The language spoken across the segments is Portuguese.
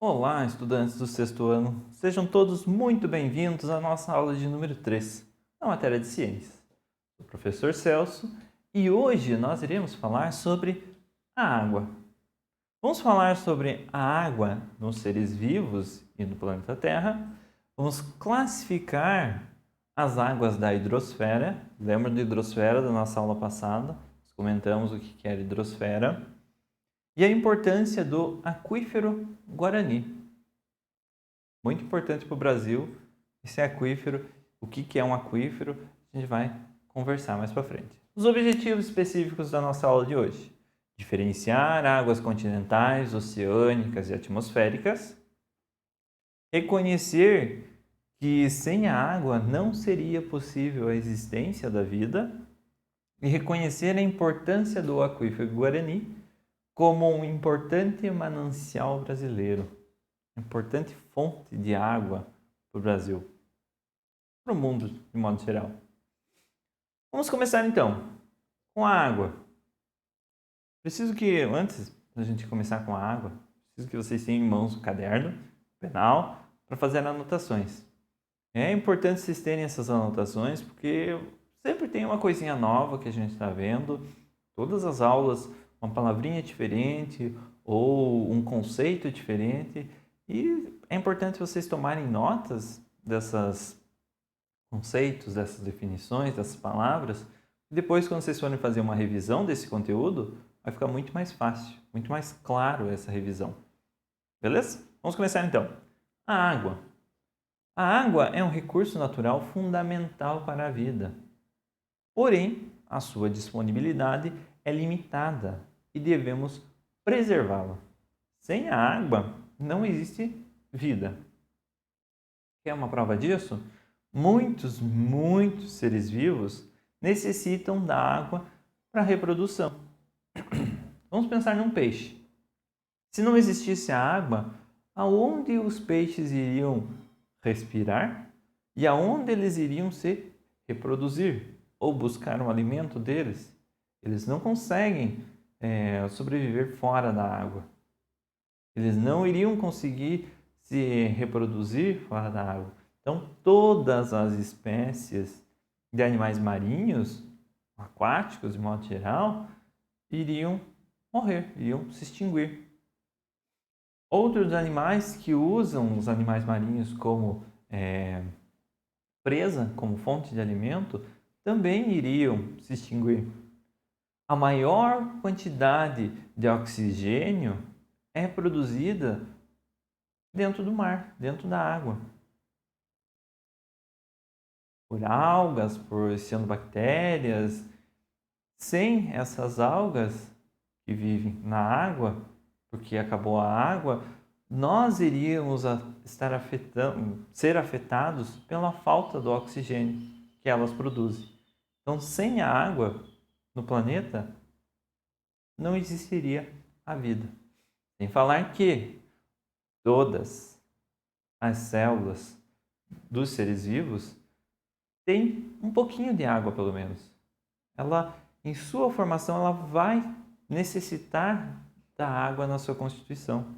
Olá, estudantes do sexto ano. Sejam todos muito bem-vindos à nossa aula de número 3, na matéria de ciências. Sou o professor Celso e hoje nós iremos falar sobre a água. Vamos falar sobre a água nos seres vivos e no planeta Terra. Vamos classificar as águas da hidrosfera. Lembra da hidrosfera da nossa aula passada? Nós comentamos o que era hidrosfera. E a importância do aquífero Guarani. Muito importante para o Brasil, esse aquífero. O que é um aquífero? A gente vai conversar mais para frente. Os objetivos específicos da nossa aula de hoje: diferenciar águas continentais, oceânicas e atmosféricas, reconhecer que sem a água não seria possível a existência da vida e reconhecer a importância do aquífero Guarani como um importante manancial brasileiro, importante fonte de água para o Brasil, para o mundo de modo geral. Vamos começar então com a água. Preciso que, antes da gente começar com a água, preciso que vocês tenham em mãos o caderno, o penal, para fazer anotações. É importante vocês terem essas anotações porque sempre tem uma coisinha nova que a gente está vendo. Todas as aulas, uma palavrinha diferente ou um conceito diferente. E é importante vocês tomarem notas desses conceitos, dessas definições, dessas palavras. E depois, quando vocês forem fazer uma revisão desse conteúdo, vai ficar muito mais fácil, muito mais claro essa revisão. Beleza? Vamos começar então. A água. A água é um recurso natural fundamental para a vida. Porém, a sua disponibilidade é limitada e devemos preservá-la. Sem a água, não existe vida. Quer uma prova disso? Muitos seres vivos necessitam da água para a reprodução. Vamos pensar num peixe. Se não existisse a água, aonde os peixes iriam respirar e aonde eles iriam se reproduzir ou buscar um alimento deles? Eles não conseguem sobreviver fora da água. Eles não iriam conseguir se reproduzir fora da água. Então, todas as espécies de animais marinhos, aquáticos de modo geral, iriam morrer, iriam se extinguir. Outros animais que usam os animais marinhos como presa, como fonte de alimento, também iriam se extinguir. A maior quantidade de oxigênio é produzida dentro do mar, dentro da água. Por algas, por cianobactérias. Sem essas algas que vivem na água, porque acabou a água, nós iríamos ser afetados pela falta do oxigênio que elas produzem. Então, sem a água no planeta, não existiria a vida. Sem falar que todas as células dos seres vivos têm um pouquinho de água, pelo menos. Ela, em sua formação, ela vai necessitar da água na sua constituição.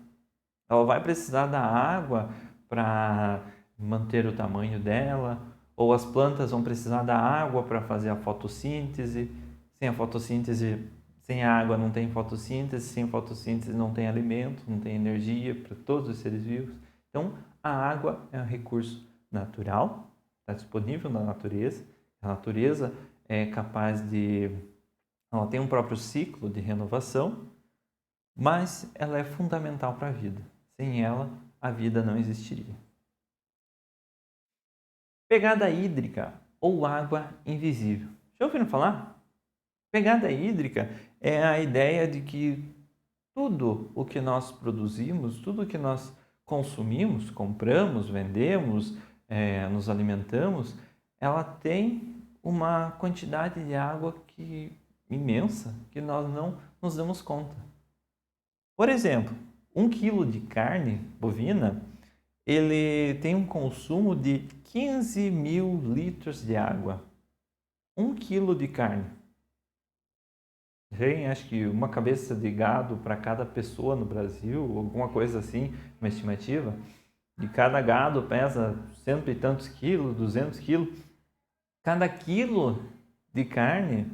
Ela vai precisar da água para manter o tamanho dela, ou as plantas vão precisar da água para fazer a fotossíntese. Sem a fotossíntese, sem a água não tem fotossíntese, sem fotossíntese não tem alimento, não tem energia para todos os seres vivos. Então, a água é um recurso natural, está disponível na natureza. A natureza é capaz de... Ela tem um próprio ciclo de renovação, mas ela é fundamental para a vida. Sem ela, a vida não existiria. Pegada hídrica ou água invisível. Já ouviram falar? Pegada hídrica é a ideia de que tudo o que nós produzimos, tudo o que nós consumimos, compramos, vendemos, nos alimentamos, ela tem uma quantidade de água imensa que nós não nos damos conta. Por exemplo, 1 quilo de carne bovina, ele tem um consumo de 15 mil litros de água. 1 quilo de carne. tem acho que uma cabeça de gado para cada pessoa no Brasil, alguma coisa assim, uma estimativa. E cada gado pesa cento e tantos quilos, 200 quilos. Cada quilo de carne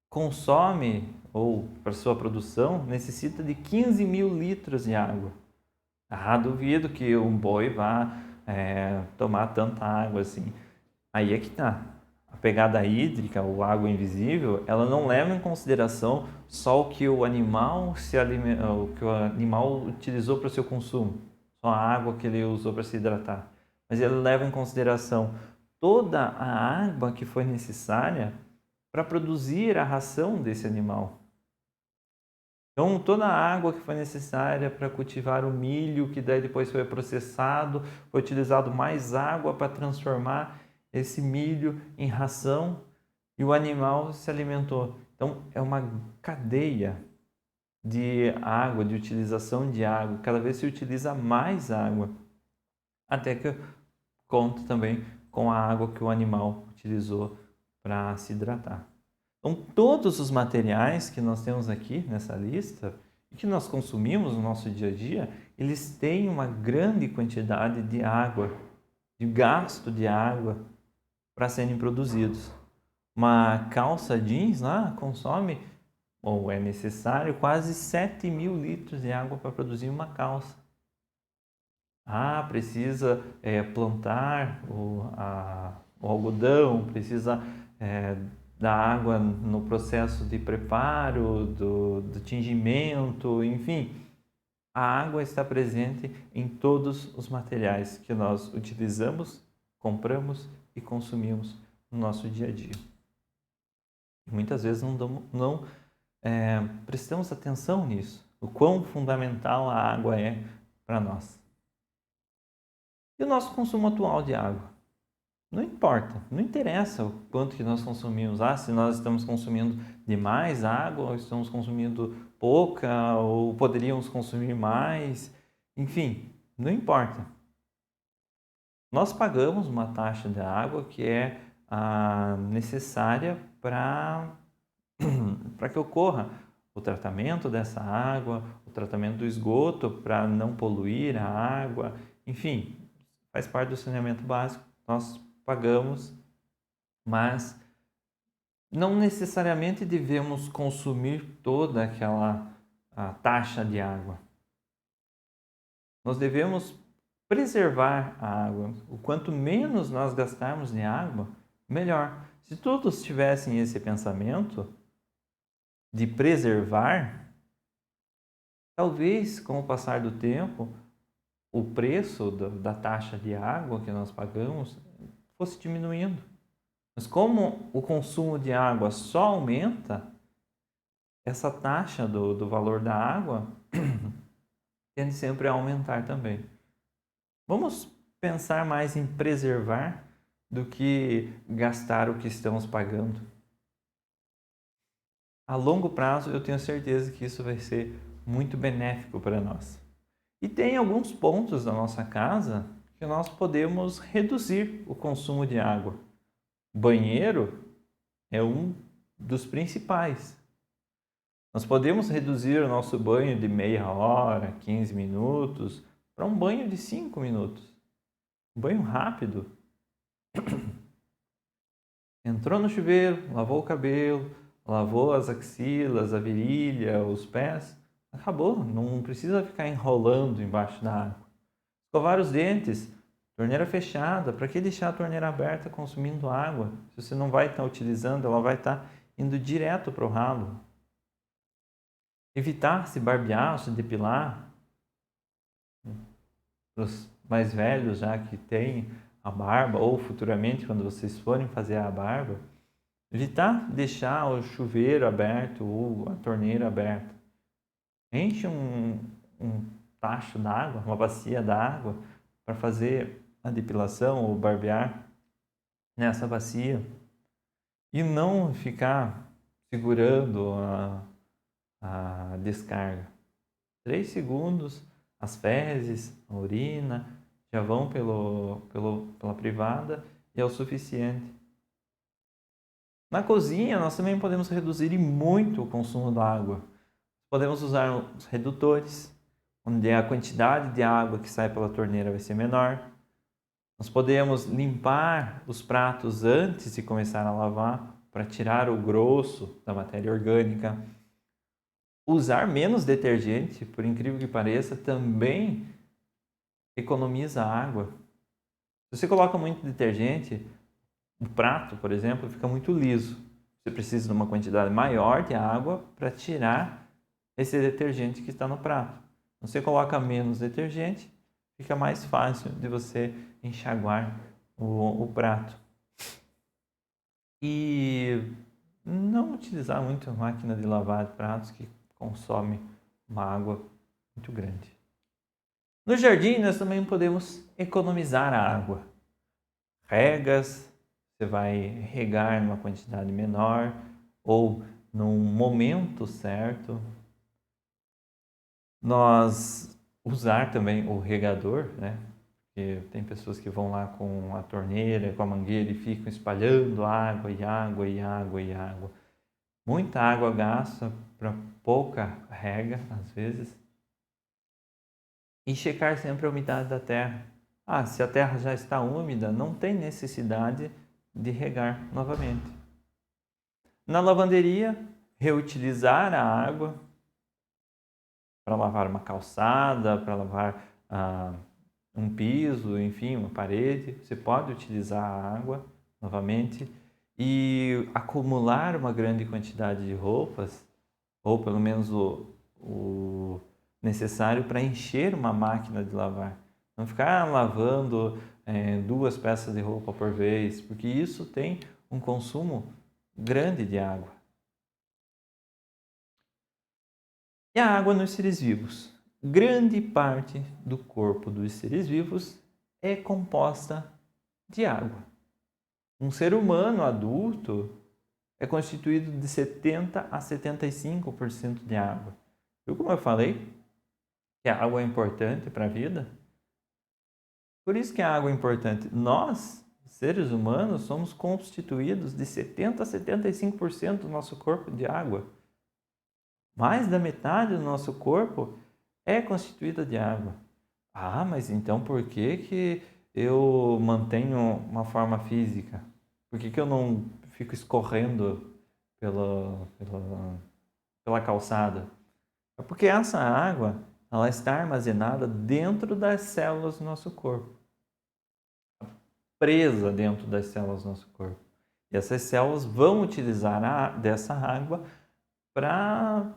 consome, ou para sua produção, necessita de 15 mil litros de água. Ah, duvido que um boi vá tomar tanta água assim. Aí é que tá. A pegada hídrica, ou água invisível, ela não leva em consideração só o que o animal o que o animal utilizou para o seu consumo, só a água que ele usou para se hidratar, mas ele leva em consideração toda a água que foi necessária para produzir a ração desse animal. Então, toda a água que foi necessária para cultivar o milho, que daí depois foi processado, foi utilizado mais água para transformar esse milho em ração e o animal se alimentou. Então, é uma cadeia de água, de utilização de água. Cada vez se utiliza mais água, até que conta também com a água que o animal utilizou para se hidratar. Então, todos os materiais que nós temos aqui nessa lista e que nós consumimos no nosso dia a dia, eles têm uma grande quantidade de água, de gasto de água para serem produzidos. Uma calça jeans lá consome, ou é necessário, quase 7 mil litros de água para produzir uma calça. Ah, precisa plantar o algodão, precisa da água no processo de preparo, do tingimento, enfim. A água está presente em todos os materiais que nós utilizamos, compramos e consumimos no nosso dia a dia. Muitas vezes não prestamos atenção nisso, o quão fundamental a água é para nós. E o nosso consumo atual de água? Não importa, não interessa o quanto que nós consumimos. Se nós estamos consumindo demais água, ou estamos consumindo pouca, ou poderíamos consumir mais. Enfim, não importa. Nós pagamos uma taxa de água que é necessária para que ocorra o tratamento dessa água, o tratamento do esgoto para não poluir a água. Enfim, faz parte do saneamento básico. Nós pagamos, mas não necessariamente devemos consumir toda aquela taxa de água. Nós devemos preservar a água. O quanto menos nós gastarmos de água, melhor. Se todos tivessem esse pensamento de preservar, talvez com o passar do tempo, o preço da taxa de água que nós pagamos fosse diminuindo. Mas como o consumo de água só aumenta, essa taxa do valor da água tende sempre a aumentar também. Vamos pensar mais em preservar do que gastar o que estamos pagando. A longo prazo, eu tenho certeza que isso vai ser muito benéfico para nós. E tem alguns pontos da nossa casa que nós podemos reduzir o consumo de água. Banheiro é um dos principais. Nós podemos reduzir o nosso banho de meia hora, 15 minutos, para um banho de 5 minutos. Um banho rápido. Entrou no chuveiro, lavou o cabelo, lavou as axilas, a virilha, os pés. Acabou, não precisa ficar enrolando embaixo da água. Escovar os dentes, torneira fechada. Para que deixar a torneira aberta consumindo água? Se você não vai estar utilizando, ela vai estar indo direto para o ralo. Evitar se barbear, se depilar. Os mais velhos já que têm a barba, ou futuramente quando vocês forem fazer a barba, evitar deixar o chuveiro aberto ou a torneira aberta. Enche um tacho d'água, uma bacia d'água, para fazer a depilação ou barbear nessa bacia. E não ficar segurando a descarga. 3 segundos, as fezes, a urina, já vão pela privada e é o suficiente. Na cozinha, nós também podemos reduzir e muito o consumo da água. Podemos usar os redutores, onde a quantidade de água que sai pela torneira vai ser menor. Nós podemos limpar os pratos antes de começar a lavar, para tirar o grosso da matéria orgânica. Usar menos detergente, por incrível que pareça, também economiza água. Se você coloca muito detergente, o prato, por exemplo, fica muito liso. Você precisa de uma quantidade maior de água para tirar esse detergente que está no prato. Você coloca menos detergente, fica mais fácil de você enxaguar o prato. E não utilizar muito a máquina de lavar pratos, que consome uma água muito grande. No jardim, nós também podemos economizar a água. Regas, você vai regar numa quantidade menor ou num momento certo. Nós usar também o regador, né? Porque tem pessoas que vão lá com a torneira, com a mangueira e ficam espalhando água e água e água e água. Muita água gasta para pouca rega, às vezes. E checar sempre a umidade da terra. Se a terra já está úmida, não tem necessidade de regar novamente. Na lavanderia, reutilizar a água para lavar uma calçada, para lavar um piso, enfim, uma parede. Você pode utilizar a água novamente e acumular uma grande quantidade de roupas, ou pelo menos o necessário para encher uma máquina de lavar. Não ficar lavando 2 peças de roupa por vez, porque isso tem um consumo grande de água. E a água nos seres vivos. Grande parte do corpo dos seres vivos é composta de água. Um ser humano adulto é constituído de 70 a 75% de água. Viu como eu falei que a água é importante para a vida? Por isso que a água é importante. Nós, seres humanos, somos constituídos de 70 a 75% do nosso corpo de água. Mais da metade do nosso corpo é constituída de água. Mas então por que eu mantenho uma forma física? Por que eu não fico escorrendo pela calçada? É porque essa água ela está armazenada dentro das células do nosso corpo. Presa dentro das células do nosso corpo. E essas células vão utilizar dessa água para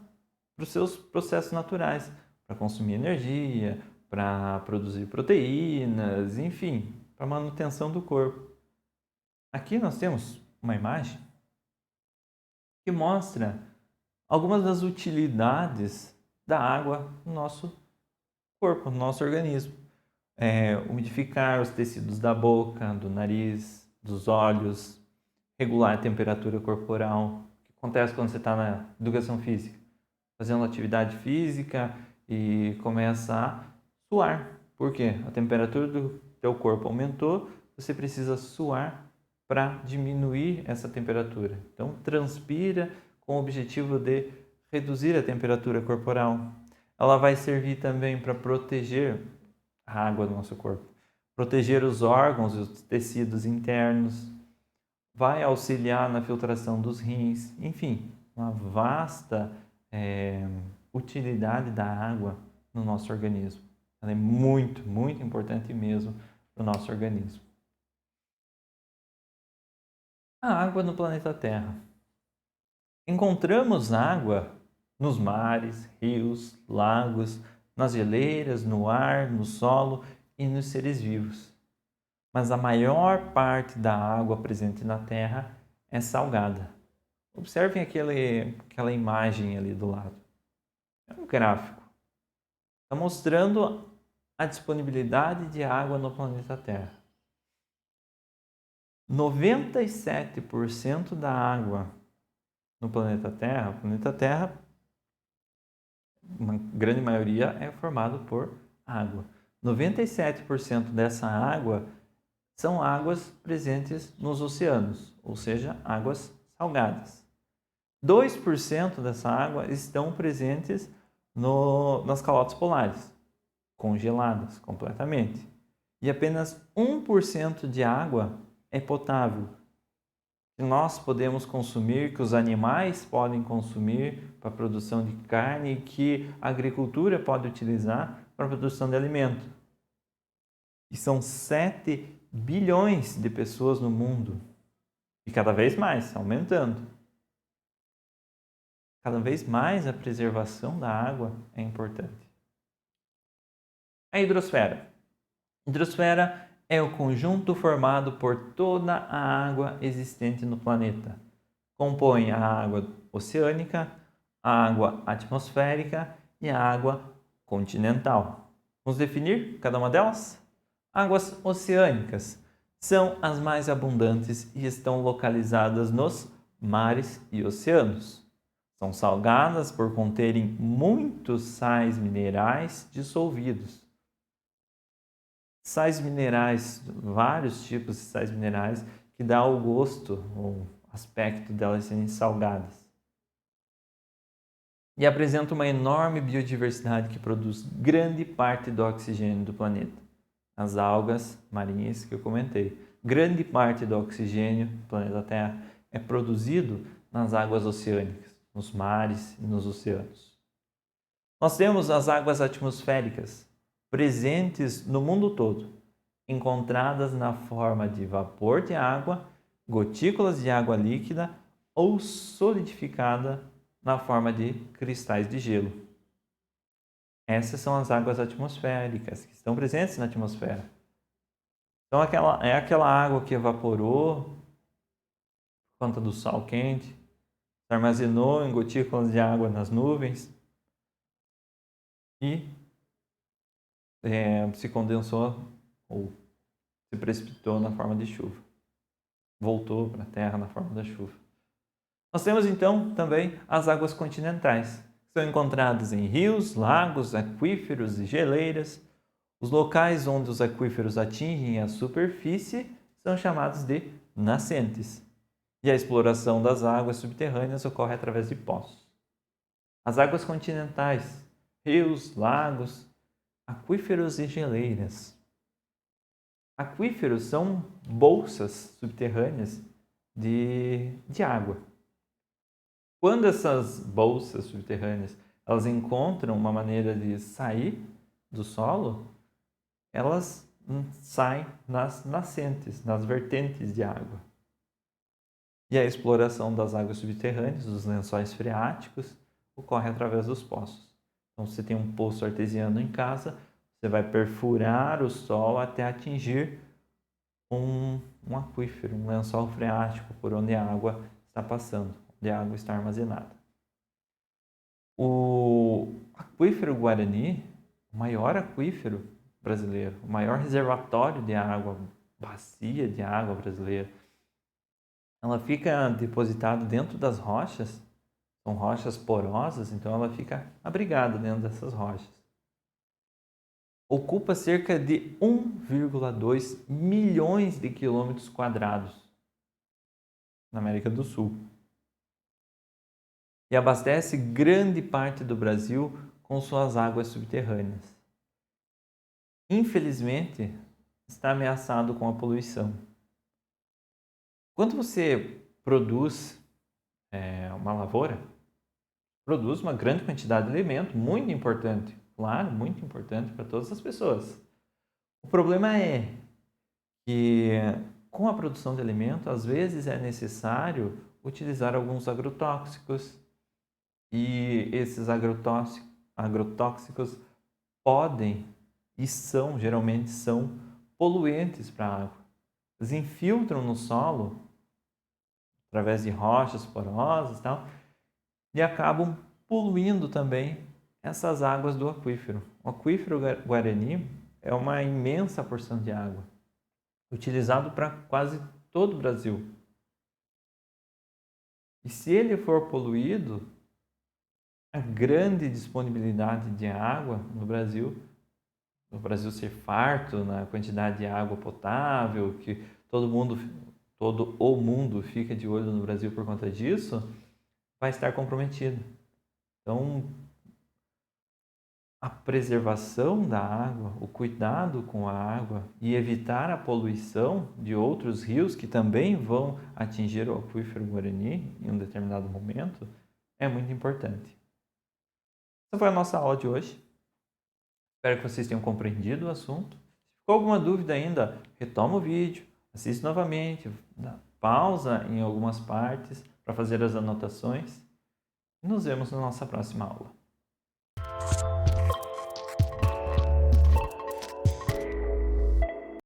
os seus processos naturais, para consumir energia, para produzir proteínas, enfim, para manutenção do corpo. Aqui nós temos uma imagem que mostra algumas das utilidades da água no nosso corpo, no nosso organismo. Umidificar os tecidos da boca, do nariz, dos olhos, regular a temperatura corporal. O que acontece quando você está na educação física? Fazendo atividade física e começa a suar. Por quê? A temperatura do teu corpo aumentou, você precisa suar para diminuir essa temperatura. Então, transpira com o objetivo de reduzir a temperatura corporal. Ela vai servir também para proteger a água do nosso corpo, proteger os órgãos e os tecidos internos, vai auxiliar na filtração dos rins, enfim, uma vasta utilidade da água no nosso organismo. Ela é muito, muito importante mesmo para o nosso organismo. A água no planeta Terra. Encontramos água nos mares, rios, lagos, nas geleiras, no ar, no solo e nos seres vivos. Mas a maior parte da água presente na Terra é salgada. Observem aquela imagem ali do lado. É um gráfico. Está mostrando a disponibilidade de água no planeta Terra. 97% da água no planeta Terra, uma grande maioria é formado por água. 97% dessa água são águas presentes nos oceanos, ou seja, águas salgadas. 2% dessa água estão presentes nas calotas polares, congeladas completamente. E apenas 1% de água é potável, que nós podemos consumir, que os animais podem consumir para a produção de carne e que a agricultura pode utilizar para a produção de alimento. E são 7 bilhões de pessoas no mundo. E cada vez mais, aumentando. Cada vez mais a preservação da água é importante. A hidrosfera. A hidrosfera é o conjunto formado por toda a água existente no planeta. Compõe a água oceânica, a água atmosférica e a água continental. Vamos definir cada uma delas? Águas oceânicas são as mais abundantes e estão localizadas nos mares e oceanos. São salgadas por conterem muitos sais minerais dissolvidos. Sais minerais, vários tipos de sais minerais que dá o gosto, o aspecto delas serem salgadas. E apresenta uma enorme biodiversidade que produz grande parte do oxigênio do planeta. As algas marinhas que eu comentei. Grande parte do oxigênio do planeta Terra é produzido nas águas oceânicas, nos mares e nos oceanos. Nós temos as águas atmosféricas, presentes no mundo todo, encontradas na forma de vapor de água, gotículas de água líquida ou solidificada na forma de cristais de gelo. Essas são as águas atmosféricas que estão presentes na atmosfera. Então, é aquela água que evaporou por conta do sol quente, se armazenou em gotículas de água nas nuvens e se condensou ou se precipitou na forma de chuva. Voltou para a terra na forma da chuva. Nós temos então também as águas continentais, que são encontradas em rios, lagos, aquíferos e geleiras. Os locais onde os aquíferos atingem a superfície são chamados de nascentes. E a exploração das águas subterrâneas ocorre através de poços. As águas continentais, rios, lagos, aquíferos e geleiras. Aquíferos são bolsas subterrâneas de água. Quando essas bolsas subterrâneas elas encontram uma maneira de sair do solo, elas saem nas nascentes, nas vertentes de água. E a exploração das águas subterrâneas, dos lençóis freáticos, ocorre através dos poços. Então, se você tem um poço artesiano em casa, você vai perfurar o solo até atingir um aquífero, um lençol freático, por onde a água está passando, onde a água está armazenada. O aquífero Guarani, o maior aquífero brasileiro, o maior reservatório de água, bacia de água brasileira, ela fica depositada dentro das rochas, são rochas porosas, então ela fica abrigada dentro dessas rochas. Ocupa cerca de 1,2 milhões de quilômetros quadrados na América do Sul. E abastece grande parte do Brasil com suas águas subterrâneas. Infelizmente, está ameaçado com a poluição. Quando você produz uma lavoura, produz uma grande quantidade de alimento, muito importante, claro, muito importante para todas as pessoas. O problema é que com a produção de alimento, às vezes é necessário utilizar alguns agrotóxicos e esses agrotóxicos podem e geralmente são poluentes para a água. Eles infiltram no solo através de rochas porosas e tal, e acabam poluindo também essas águas do aquífero. O aquífero Guarani é uma imensa porção de água, utilizado para quase todo o Brasil. E se ele for poluído, a grande disponibilidade de água no Brasil ser farto na quantidade de água potável, que todo mundo todo o mundo fica de olho no Brasil por conta disso, vai estar comprometido. Então, a preservação da água, o cuidado com a água e evitar a poluição de outros rios que também vão atingir o aquífero Guarani em um determinado momento é muito importante. Essa foi a nossa aula de hoje. Espero que vocês tenham compreendido o assunto. Se ficou alguma dúvida ainda, retoma o vídeo, assiste novamente, dá pausa em algumas partes para fazer as anotações. Nos vemos na nossa próxima aula.